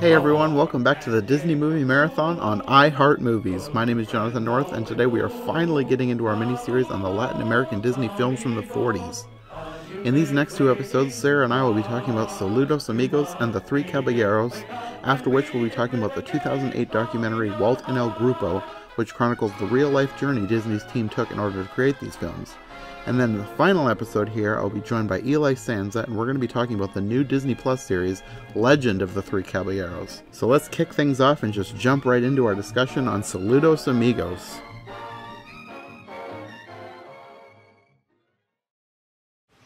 Hey everyone, welcome back to the Disney Movie Marathon on iHeart Movies. My name is Jonathan North, and today we are finally getting into our mini-series on the Latin American Disney films from the 40s. In these next two episodes, Sarah and I will be talking about Saludos Amigos and the Three Caballeros, after which we'll be talking about the 2008 documentary Walt and El Grupo, which chronicles the real-life journey Disney's team took in order to create these films. And then in the final episode here, I'll be joined by Eli Sanza, and we're going to be talking about the new Disney Plus series, Legend of the Three Caballeros. So let's kick things off and just jump right into our discussion on Saludos Amigos.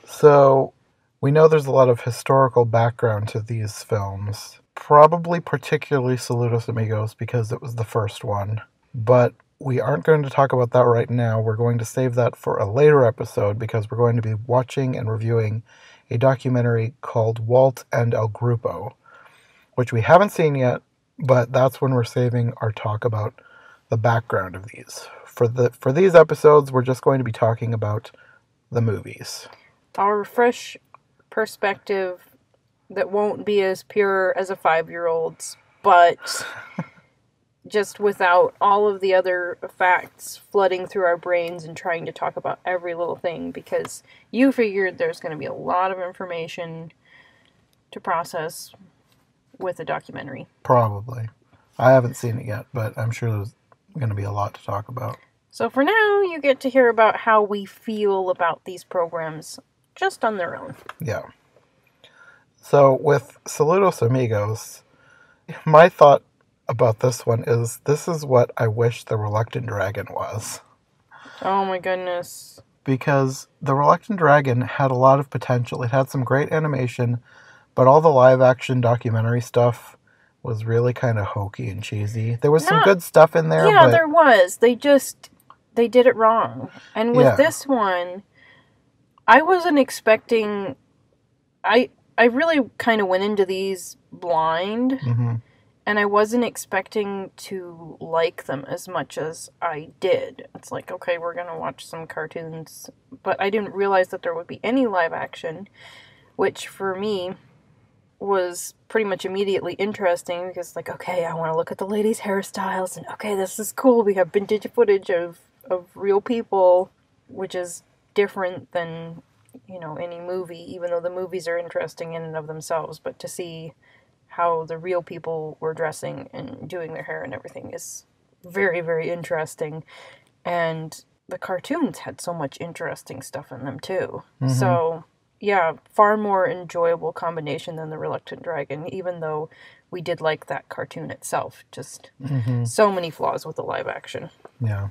So, we know there's a lot of historical background to these films. Probably particularly Saludos Amigos because it was the first one. But we aren't going to talk about that right now. We're going to save that for a later episode because we're going to be watching and reviewing a documentary called Walt and El Grupo, which we haven't seen yet, but that's when we're saving our talk about the background of these. For these episodes, we're just going to be talking about the movies. Our fresh perspective that won't be as pure as a 5-year-old's, but just without all of the other facts flooding through our brains and trying to talk about every little thing, because you figured there's going to be a lot of information to process with a documentary. Probably. I haven't seen it yet, but I'm sure there's going to be a lot to talk about. So for now, you get to hear about how we feel about these programs just on their own. Yeah. So with Saludos Amigos, my thought about this one is, this is what I wish The Reluctant Dragon was. Oh my goodness. Because The Reluctant Dragon had a lot of potential. It had some great animation, but all the live-action documentary stuff was really kind of hokey and cheesy. There was some good stuff in there. Yeah, there was. They did it wrong. And with this one, I wasn't expecting... I really kind of went into these blind. Mm-hmm. And I wasn't expecting to like them as much as I did. It's like, okay, we're going to watch some cartoons. But I didn't realize that there would be any live action, which for me was pretty much immediately interesting. Because, like, okay, I want to look at the ladies' hairstyles. And, okay, this is cool. We have vintage footage of real people, which is different than, any movie. Even though the movies are interesting in and of themselves. But to see how the real people were dressing and doing their hair and everything is very, very interesting. And the cartoons had so much interesting stuff in them, too. Mm-hmm. So, yeah, far more enjoyable combination than The Reluctant Dragon, even though we did like that cartoon itself. Just so many flaws with the live action. Yeah.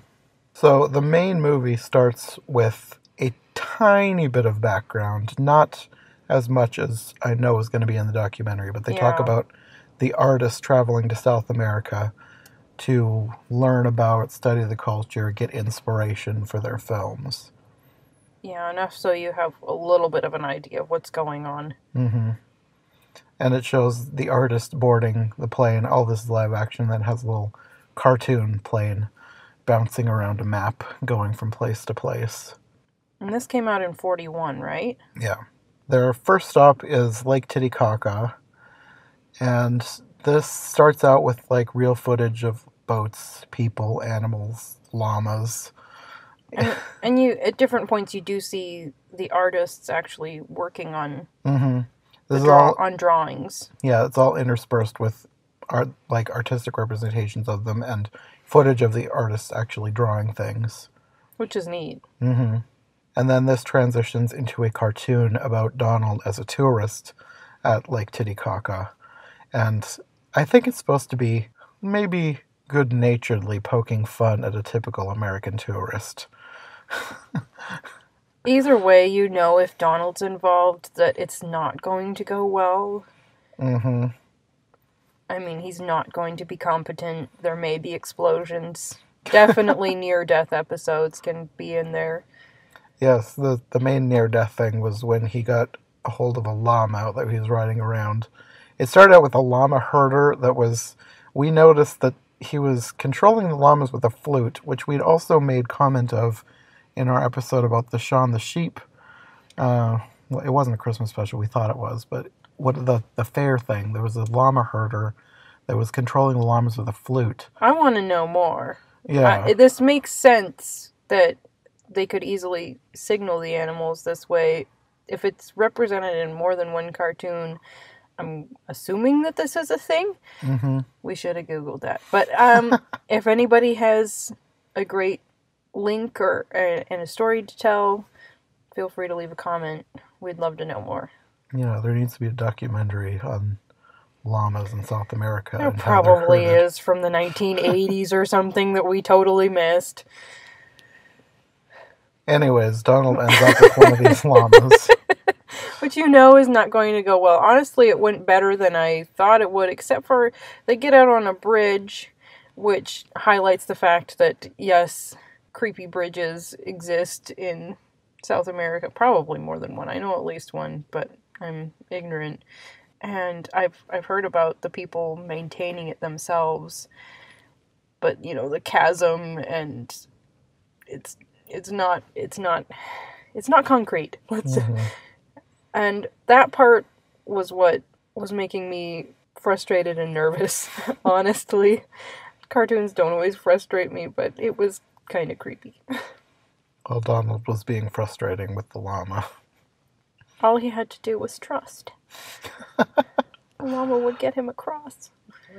So the main movie starts with a tiny bit of background, not as much as I know is going to be in the documentary, but they talk about the artists traveling to South America to learn about, study the culture, get inspiration for their films. Yeah, enough so you have a little bit of an idea of what's going on. Mm-hmm. And it shows the artist boarding the plane. All this live action that has a little cartoon plane bouncing around a map, going from place to place. And this came out in 1941, right? Yeah. Their first stop is Lake Titicaca, and this starts out with, real footage of boats, people, animals, llamas. And you, at different points, you do see the artists actually working on on drawings. Yeah, it's all interspersed with artistic representations of them and footage of the artists actually drawing things. Which is neat. Mm-hmm. And then this transitions into a cartoon about Donald as a tourist at Lake Titicaca. And I think it's supposed to be maybe good-naturedly poking fun at a typical American tourist. Either way, if Donald's involved, that it's not going to go well. Mm-hmm. I mean, he's not going to be competent. There may be explosions. Definitely near-death episodes can be in there. Yes, the main near-death thing was when he got a hold of a llama that he was riding around. It started out with a llama herder we noticed that he was controlling the llamas with a flute, which we'd also made comment of in our episode about the Shaun the Sheep. Well, it wasn't a Christmas special, we thought it was, but the fair thing, there was a llama herder that was controlling the llamas with a flute. I want to know more. Yeah. This makes sense that they could easily signal the animals this way. If it's represented in more than one cartoon, I'm assuming that this is a thing. Mm-hmm. We should have Googled that. But if anybody has a great link and a story to tell, feel free to leave a comment. We'd love to know more. Yeah, there needs to be a documentary on llamas in South America. There probably is from the 1980s or something that we totally missed. Anyways, Donald ends up with one of these llamas. Which you know is not going to go well. Honestly, it went better than I thought it would, except for they get out on a bridge, which highlights the fact that, yes, creepy bridges exist in South America. Probably more than one. I know at least one, but I'm ignorant. And I've heard about the people maintaining it themselves. But, you know, the chasm and it's not concrete. And that part was what was making me frustrated and nervous, honestly. Cartoons don't always frustrate me, but it was kind of creepy. Well, Donald was being frustrating with the llama. All he had to do was trust. The llama would get him across.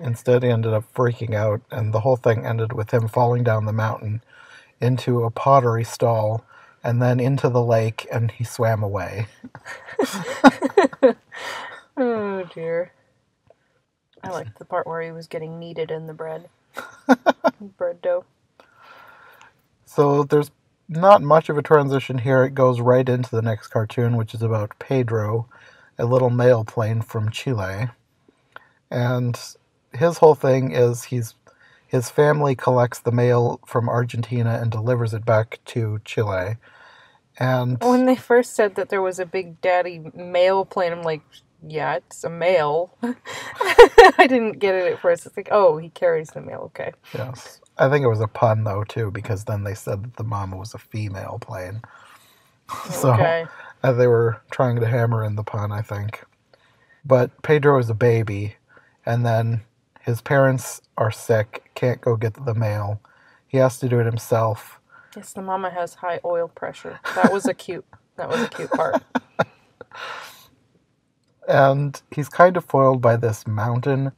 Instead, he ended up freaking out, and the whole thing ended with him falling down the mountain into a pottery stall, and then into the lake, and he swam away. Oh, dear. I liked the part where he was getting kneaded in the bread. Bread dough. So there's not much of a transition here. It goes right into the next cartoon, which is about Pedro, a little mail plane from Chile. And his whole thing is his family collects the mail from Argentina and delivers it back to Chile. And when they first said that there was a Big Daddy mail plane, I'm like, yeah, it's a mail. I didn't get it at first. It's like, oh, he carries the mail. Okay. Yes. I think it was a pun, though, too, because then they said that the mama was a female plane. So they were trying to hammer in the pun, I think. But Pedro is a baby, and then his parents are sick, can't go get the mail. He has to do it himself. Yes, the mama has high oil pressure. That was a cute part. And he's kind of foiled by this mountain,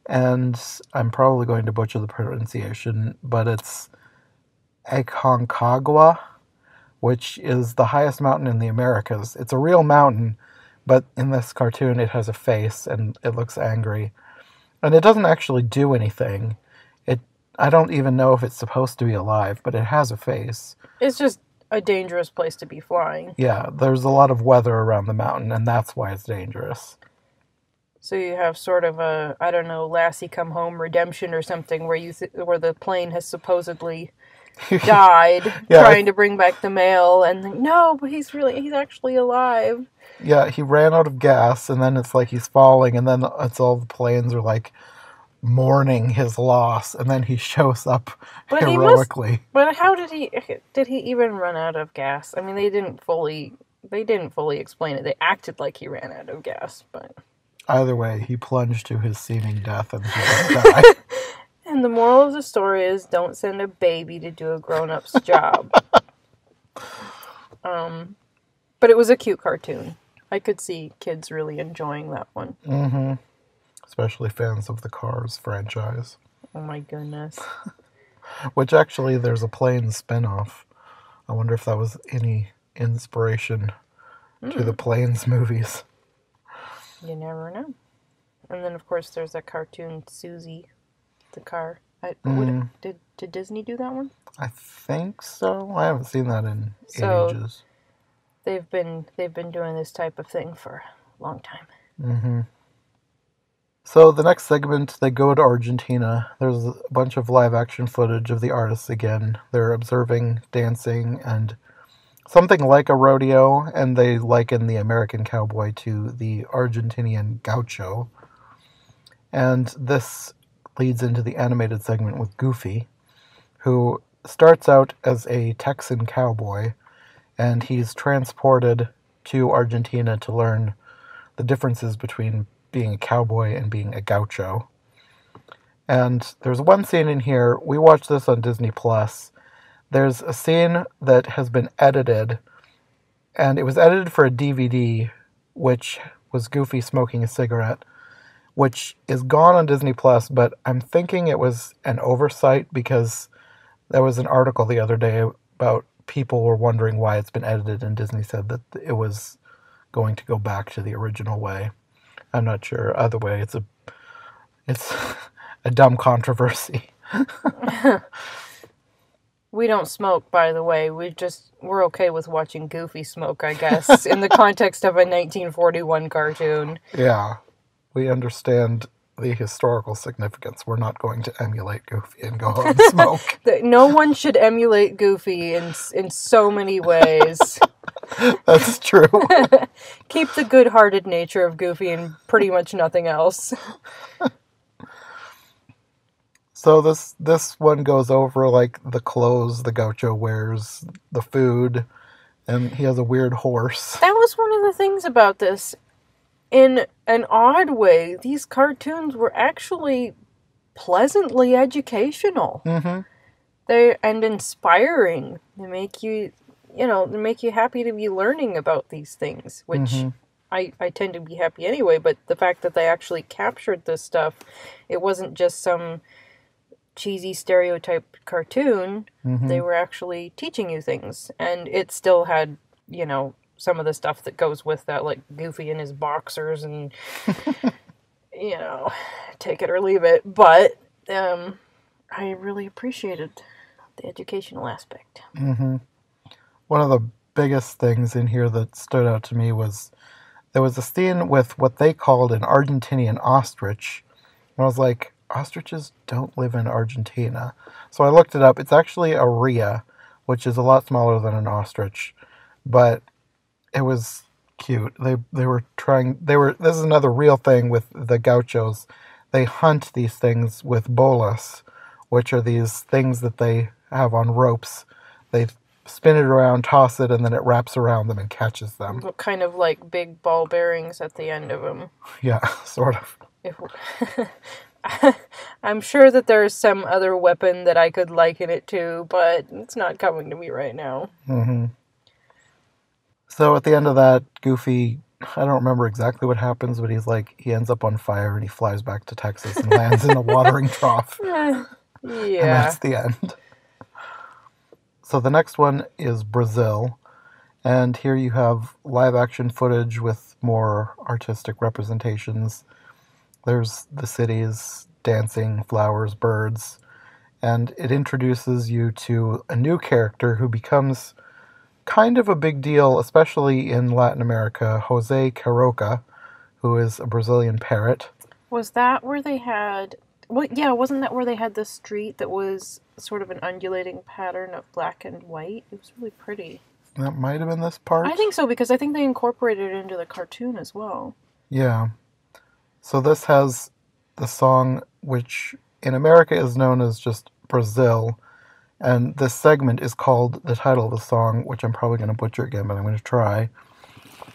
and I'm probably going to butcher the pronunciation, but it's Aconcagua, which is the highest mountain in the Americas. It's a real mountain, but in this cartoon it has a face, and it looks angry. And it doesn't actually do anything. I don't even know if it's supposed to be alive, but it has a face. It's just a dangerous place to be flying. Yeah, there's a lot of weather around the mountain, and that's why it's dangerous. So you have sort of a, I don't know, Lassie Come Home redemption or something, where where the plane has supposedly died trying to bring back the mail, and no, but he's actually alive. Yeah, he ran out of gas, and then it's like he's falling, and then it's all the planes are like mourning his loss, and then he shows up heroically. But how did he even run out of gas? I mean, they didn't fully explain it. They acted like he ran out of gas, but either way, he plunged to his seeming death and he didn't die. And the moral of the story is, don't send a baby to do a grown-up's job. But it was a cute cartoon. I could see kids really enjoying that one. Mm-hmm. Especially fans of the Cars franchise. Oh my goodness. Which actually, there's a Planes spin-off. I wonder if that was any inspiration to the Planes movies. You never know. And then, of course, there's that cartoon, Susie, the car. Did Disney do that one? I think so. I haven't seen that in ages. They've been doing this type of thing for a long time. Mm-hmm. So the next segment, they go to Argentina. There's a bunch of live-action footage of the artists again. They're observing, dancing, and something like a rodeo, and they liken the American cowboy to the Argentinian gaucho. And this leads into the animated segment with Goofy, who starts out as a Texan cowboy, and he's transported to Argentina to learn the differences between being a cowboy and being a gaucho. And there's one scene in here, we watched this on Disney Plus. There's a scene that has been edited, and it was edited for a DVD, which was Goofy smoking a cigarette, which is gone on Disney Plus, but I'm thinking it was an oversight because there was an article the other day about people were wondering why it's been edited, and Disney said that it was going to go back to the original way. I'm not sure. Either way, it's a dumb controversy. We don't smoke, by the way. We're okay with watching Goofy smoke, I guess, in the context of a 1941 cartoon. Yeah. We understand the historical significance. We're not going to emulate Goofy and go home and smoke. No one should emulate Goofy in so many ways. That's true. Keep the good-hearted nature of Goofy and pretty much nothing else. So this one goes over like the clothes the gaucho wears, the food, and he has a weird horse. That was one of the things about this. In an odd way, these cartoons were actually pleasantly educational. Mm-hmm. And inspiring. They make you happy to be learning about these things, which I tend to be happy anyway, but the fact that they actually captured this stuff, it wasn't just some cheesy stereotype cartoon. They were actually teaching you things, and it still had, some of the stuff that goes with that, like Goofy and his boxers and, take it or leave it. But I really appreciated the educational aspect. Mm-hmm. One of the biggest things in here that stood out to me was there was a scene with what they called an Argentinian ostrich. And I was like, ostriches don't live in Argentina. So I looked it up. It's actually a rhea, which is a lot smaller than an ostrich. But it was cute. This is another real thing with the gauchos. They hunt these things with bolas, which are these things that they have on ropes. They spin it around, toss it, and then it wraps around them and catches them. Kind of like big ball bearings at the end of them. Yeah, sort of. I'm sure that there's some other weapon that I could liken it to, but it's not coming to me right now. Mm-hmm. So at the end of that, Goofy, I don't remember exactly what happens, but he ends up on fire and he flies back to Texas and lands in a watering trough. Yeah. And that's the end. So the next one is Brazil. And here you have live action footage with more artistic representations. There's the cities, dancing, flowers, birds. And it introduces you to a new character who becomes kind of a big deal, especially in Latin America, Jose Carioca, who is a Brazilian parrot. Was that where they had... Well, yeah, wasn't that where they had the street that was sort of an undulating pattern of black and white? It was really pretty. That might have been this part. I think so, because I think they incorporated it into the cartoon as well. Yeah. So this has the song, which in America is known as just Brazil. And this segment is called, the title of the song, which I'm probably going to butcher again, but I'm going to try,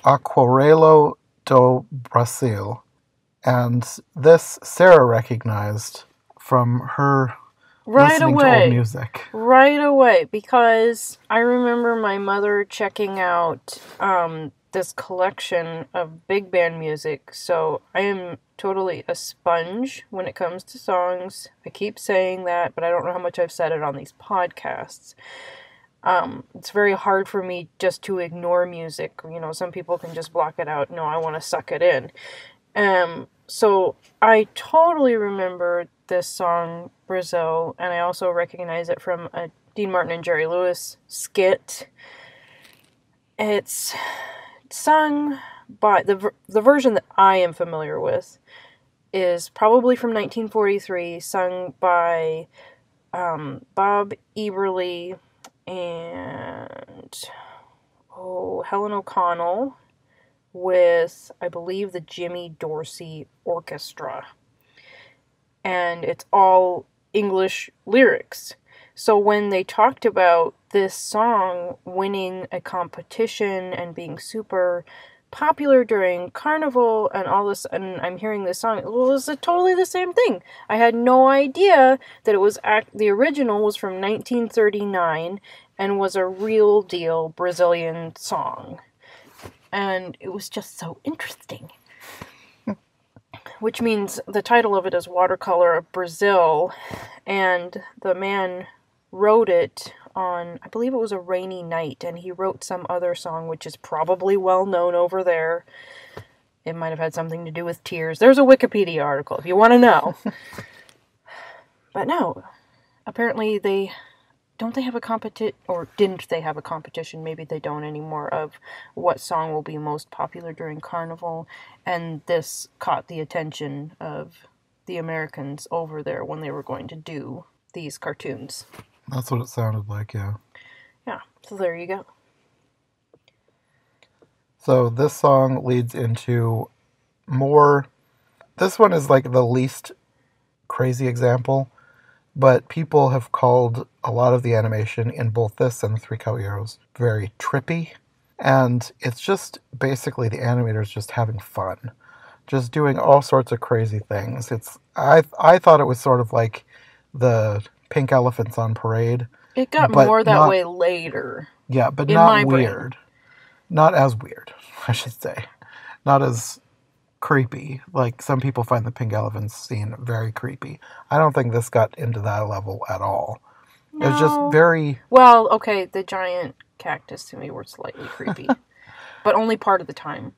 Aquarelo do Brasil. And this Sarah recognized from her listening to old music. Right away, because I remember my mother checking out this collection of big band music, so I am totally a sponge when it comes to songs. I keep saying that, but I don't know how much I've said it on these podcasts. It's very hard for me just to ignore music. Some people can just block it out. No, I want to suck it in. So I totally remember this song, Brazil, and I also recognize it from a Dean Martin and Jerry Lewis skit. It's sung by, the version that I am familiar with is probably from 1943, sung by Bob Eberly and Helen O'Connell with, I believe, the Jimmy Dorsey Orchestra. And it's all English lyrics. So when they talked about this song winning a competition and being super popular during Carnival and all this, and I'm hearing this song. Well, it's totally the same thing. I had no idea that it was the original was from 1939 and was a real deal Brazilian song. And it was just so interesting. Which means the title of it is Watercolor of Brazil, and the man wrote it on, I believe it was a rainy night, and he wrote some other song which is probably well known over there. It might have had something to do with tears. There's a Wikipedia article if you want to know. But no, apparently didn't they have a competition, maybe they don't anymore, of what song will be most popular during Carnival, and this caught the attention of the Americans over there when they were going to do these cartoons. That's what it sounded like, yeah. Yeah, so there you go. So this song leads into more... This one is like the least crazy example, but people have called a lot of the animation in both this and the Three Caballeros very trippy. And it's just basically the animators just having fun. Just doing all sorts of crazy things. I thought it was sort of like the Pink Elephants on Parade. It got more that way later. Yeah, but not weird. Not as weird, I should say. Not as creepy. Like, some people find the Pink Elephants scene very creepy. I don't think this got into that level at all. No. It was just very... Well, okay, the giant cactus to me were slightly creepy. But only part of the time.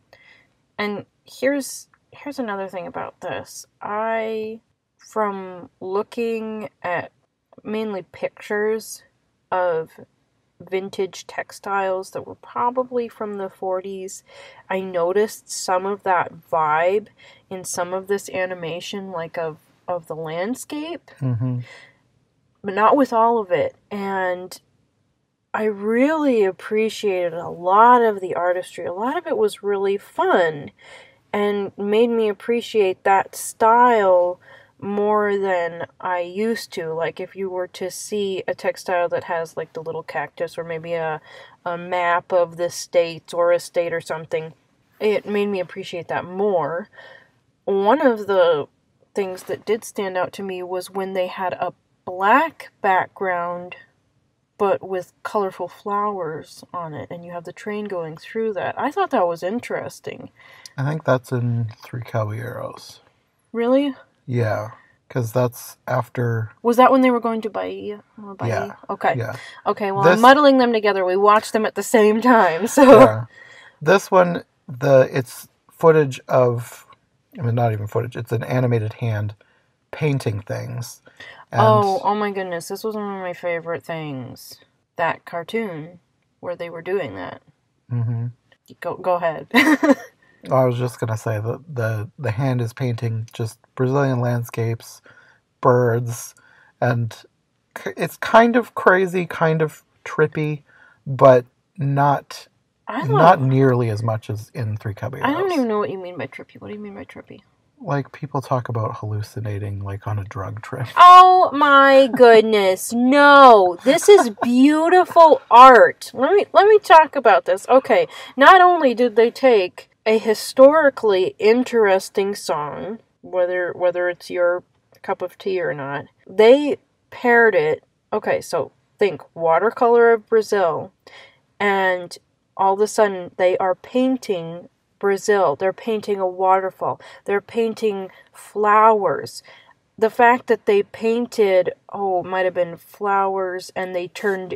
And here's another thing about this. From looking at mainly pictures of vintage textiles that were probably from the 40s, I noticed some of that vibe in some of this animation, like of the landscape, but not with all of it. And I really appreciated a lot of the artistry. A lot of it was really fun and made me appreciate that style more than I used to. Like, if you were to see a textile that has like the little cactus, or maybe a map of the states or a state or something, it made me appreciate that more. One of the things that did stand out to me was when they had a black background but with colorful flowers on it, and you have the train going through that. I thought that was interesting. I think that's in Three Caballeros. Really? Yeah, because that's after... Was that when they were going to Bahia? Yeah. Okay. Yeah. Okay, well, I'm muddling them together. We watched them at the same time, so... Yeah. This one, it's footage of... I mean, not even footage. It's an animated hand painting things. And oh my goodness. This was one of my favorite things. That cartoon where they were doing that. Mm-hmm. Go ahead. I was just going to say that the hand is painting just Brazilian landscapes, birds, and it's kind of crazy, kind of trippy, but not nearly as much as in Three Caballeros. I don't even know what you mean by trippy. What do you mean by trippy? Like, people talk about hallucinating, like, on a drug trip. Oh my goodness, no. This is beautiful art. Let me talk about this. Okay, not only did they take a historically interesting song, whether it's your cup of tea or not, they paired it. Okay, so think Watercolor of Brazil, and all of a sudden they are painting Brazil. They're painting a waterfall. They're painting flowers. The fact that they painted, it might have been flowers, and they turned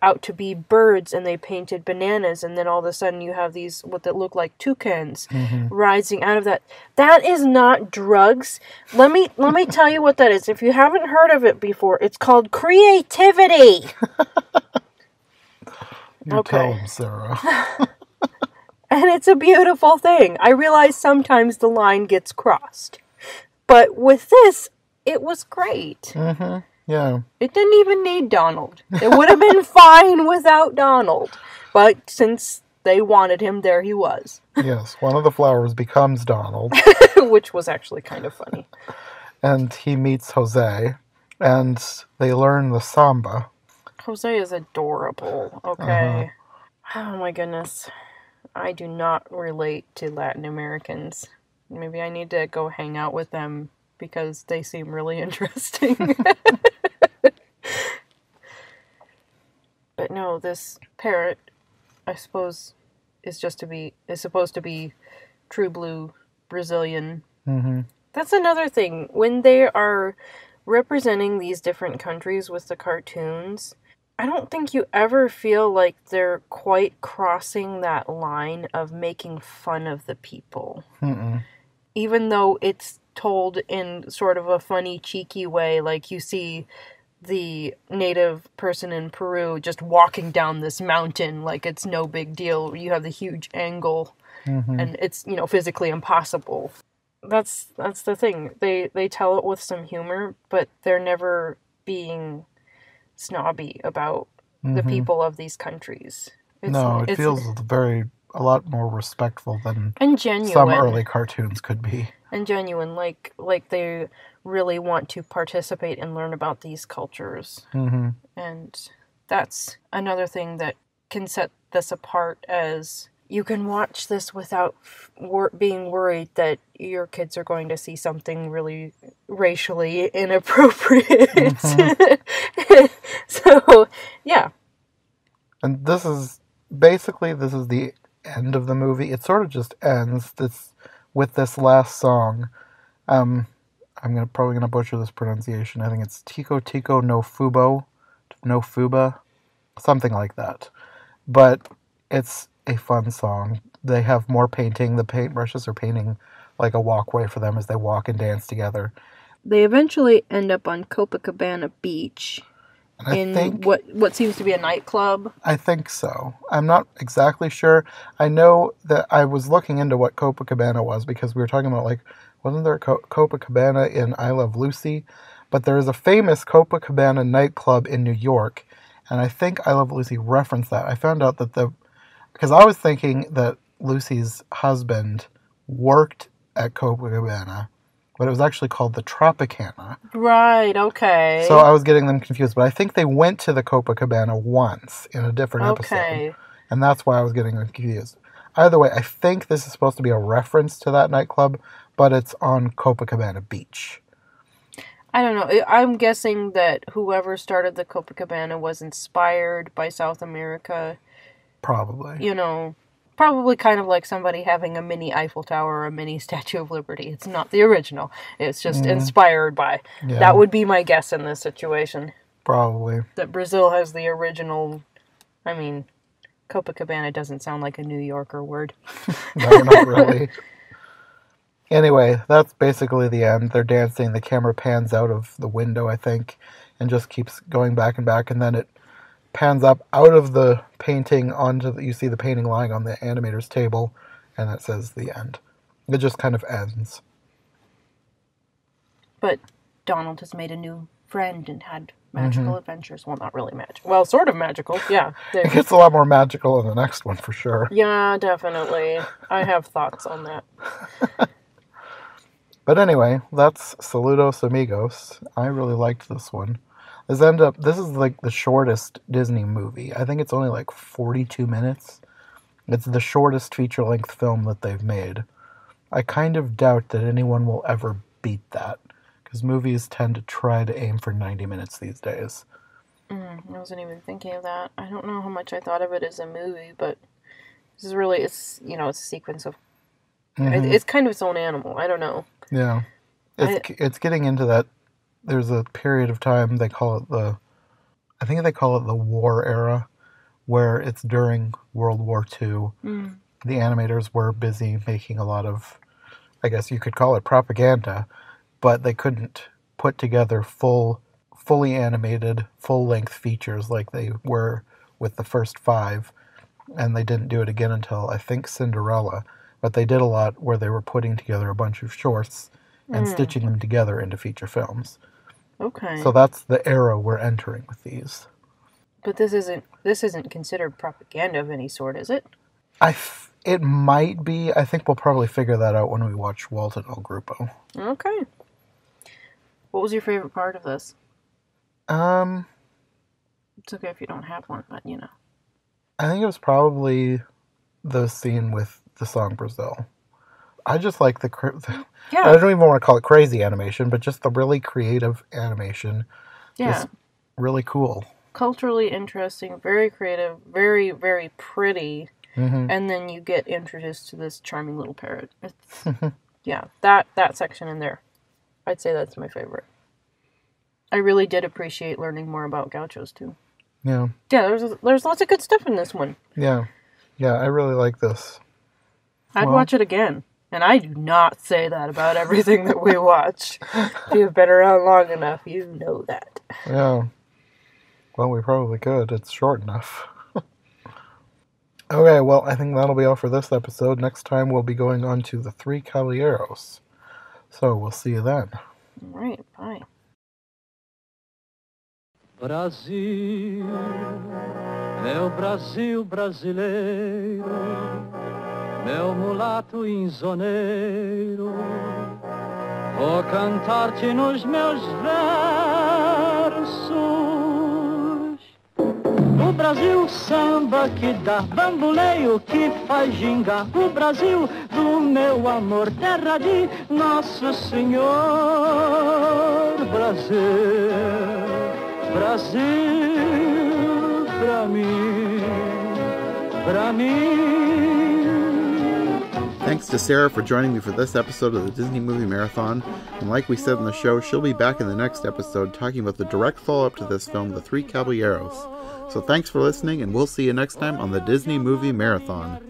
out to be birds, and they painted bananas, and then all of a sudden you have these, what that look like toucans, rising out of that. That is not drugs. Let me tell you what that is. If you haven't heard of it before, it's called creativity. You tell them, Sarah. And it's a beautiful thing. I realize sometimes the line gets crossed. But with this, it was great. Mm-hmm. Yeah. It didn't even need Donald. It would have been fine without Donald. But since they wanted him, there he was. Yes, one of the flowers becomes Donald. Which was actually kind of funny. And he meets Jose, and they learn the samba. Jose is adorable, okay? Oh my goodness. I do not relate to Latin Americans. Maybe I need to go hang out with them because they seem really interesting. But no, this parrot, I suppose, is supposed to be true blue Brazilian. Mm-hmm. That's another thing. When they are representing these different countries with the cartoons, I don't think you ever feel like they're quite crossing that line of making fun of the people. Mm-mm. Even though it's told in sort of a funny, cheeky way, like you see the native person in Peru just walking down this mountain like it's no big deal. You have the huge angle, and it's, physically impossible. That's the thing. They tell it with some humor, but they're never being snobby about the people of these countries. It feels a lot more respectful than and genuine. Some early cartoons could be. And genuine, like they really want to participate and learn about these cultures. Mm-hmm. And that's another thing that can set this apart, as you can watch this without being worried that your kids are going to see something really racially inappropriate. Mm-hmm. So, yeah. And this is the end of the movie. It sort of just ends with this last song. I'm probably gonna butcher this pronunciation. I think it's Tico Tico no Fubo, no Fuba, something like that. But it's a fun song. They have more painting. The paintbrushes are painting like a walkway for them as they walk and dance together. They eventually end up on Copacabana Beach. What seems to be a nightclub? I think so. I'm not exactly sure. I know that I was looking into what Copacabana was because we were talking about, like, wasn't there a Copacabana in I Love Lucy? But there is a famous Copacabana nightclub in New York, and I think I Love Lucy referenced that. I found out that because I was thinking that Lucy's husband worked at Copacabana, but it was actually called the Tropicana. Right, okay. So I was getting them confused, but I think they went to the Copacabana once in a different episode. And that's why I was getting them confused. Either way, I think this is supposed to be a reference to that nightclub, but it's on Copacabana Beach. I don't know. I'm guessing that whoever started the Copacabana was inspired by South America. Probably. Probably kind of like somebody having a mini Eiffel Tower or a mini Statue of Liberty. It's not the original. It's just inspired by. Yeah. That would be my guess in this situation. Probably. That Brazil has the original. I mean, Copacabana doesn't sound like a New Yorker word. No, not really. Anyway, that's basically the end. They're dancing. The camera pans out of the window, I think, and just keeps going back and back, and then it pans up out of the painting you see the painting lying on the animator's table, and that says the end. It just kind of ends. But Donald has made a new friend and had magical adventures. Well, not really magical. Well, sort of magical, yeah. It gets a lot more magical in the next one, for sure. Yeah, definitely. I have thoughts on that. But anyway, that's Saludos Amigos. I really liked this one. This is like the shortest Disney movie. I think it's only like 42 minutes. It's the shortest feature-length film that they've made. I kind of doubt that anyone will ever beat that, because movies tend to try to aim for 90 minutes these days. I wasn't even thinking of that. I don't know how much I thought of it as a movie, but this is really, it's a sequence of... It's kind of its own animal. I don't know. Yeah. It's getting into that. There's a period of time, I think they call it the war era, where it's during World War II. The animators were busy making a lot of, I guess you could call it propaganda, but they couldn't put together fully animated, full-length features like they were with the first 5, and they didn't do it again until, I think, Cinderella. But they did a lot where they were putting together a bunch of shorts and stitching them together into feature films. Okay. So that's the era we're entering with these. But this isn't considered propaganda of any sort, is it? It might be. I think we'll probably figure that out when we watch Walt and El Grupo. Okay. What was your favorite part of this? It's okay if you don't have one, but I think it was probably the scene with the song Brazil. I just like I don't even want to call it crazy animation, but just the really creative animation. Yeah. Just really cool. Culturally interesting, very creative, very, very pretty. Mm-hmm. And then you get introduced to this charming little parrot. Yeah, that section in there, I'd say that's my favorite. I really did appreciate learning more about gauchos, too. Yeah. Yeah, there's lots of good stuff in this one. Yeah. Yeah, I really like this. I'd watch it again. And I do not say that about everything that we watch. If you've been around long enough, you know that. Yeah. Well, we probably could. It's short enough. Okay, well, I think that'll be all for this episode. Next time we'll be going on to The Three Caballeros. So we'll see you then. All right, bye. Brasil, meu Brasil brasileiro, meu mulato insoneiro, vou cantar-te nos meus versos. O Brasil samba que dá bamboleio, que faz gingar. O Brasil do meu amor, terra de Nosso Senhor. Brasil, Brasil, pra mim, pra mim. Thanks to Sarah for joining me for this episode of the Disney Movie Marathon, and like we said in the show, she'll be back in the next episode talking about the direct follow-up to this film, The Three Caballeros. So thanks for listening, and we'll see you next time on the Disney Movie Marathon.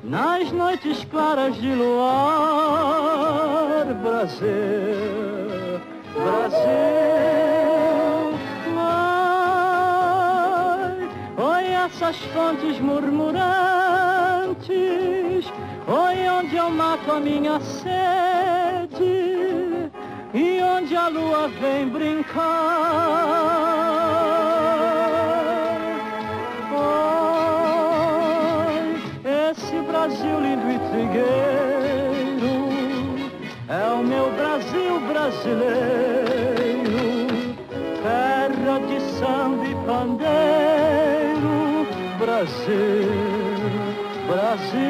Nas noites claras de luar, Brasil, Brasil, ai, oi essas fontes murmurantes, oi onde eu mato a minha sede e onde a lua vem brincar. Brasil lindo e trigueiro, é o meu Brasil brasileiro, terra de samba e pandeiro, Brasil, Brasil.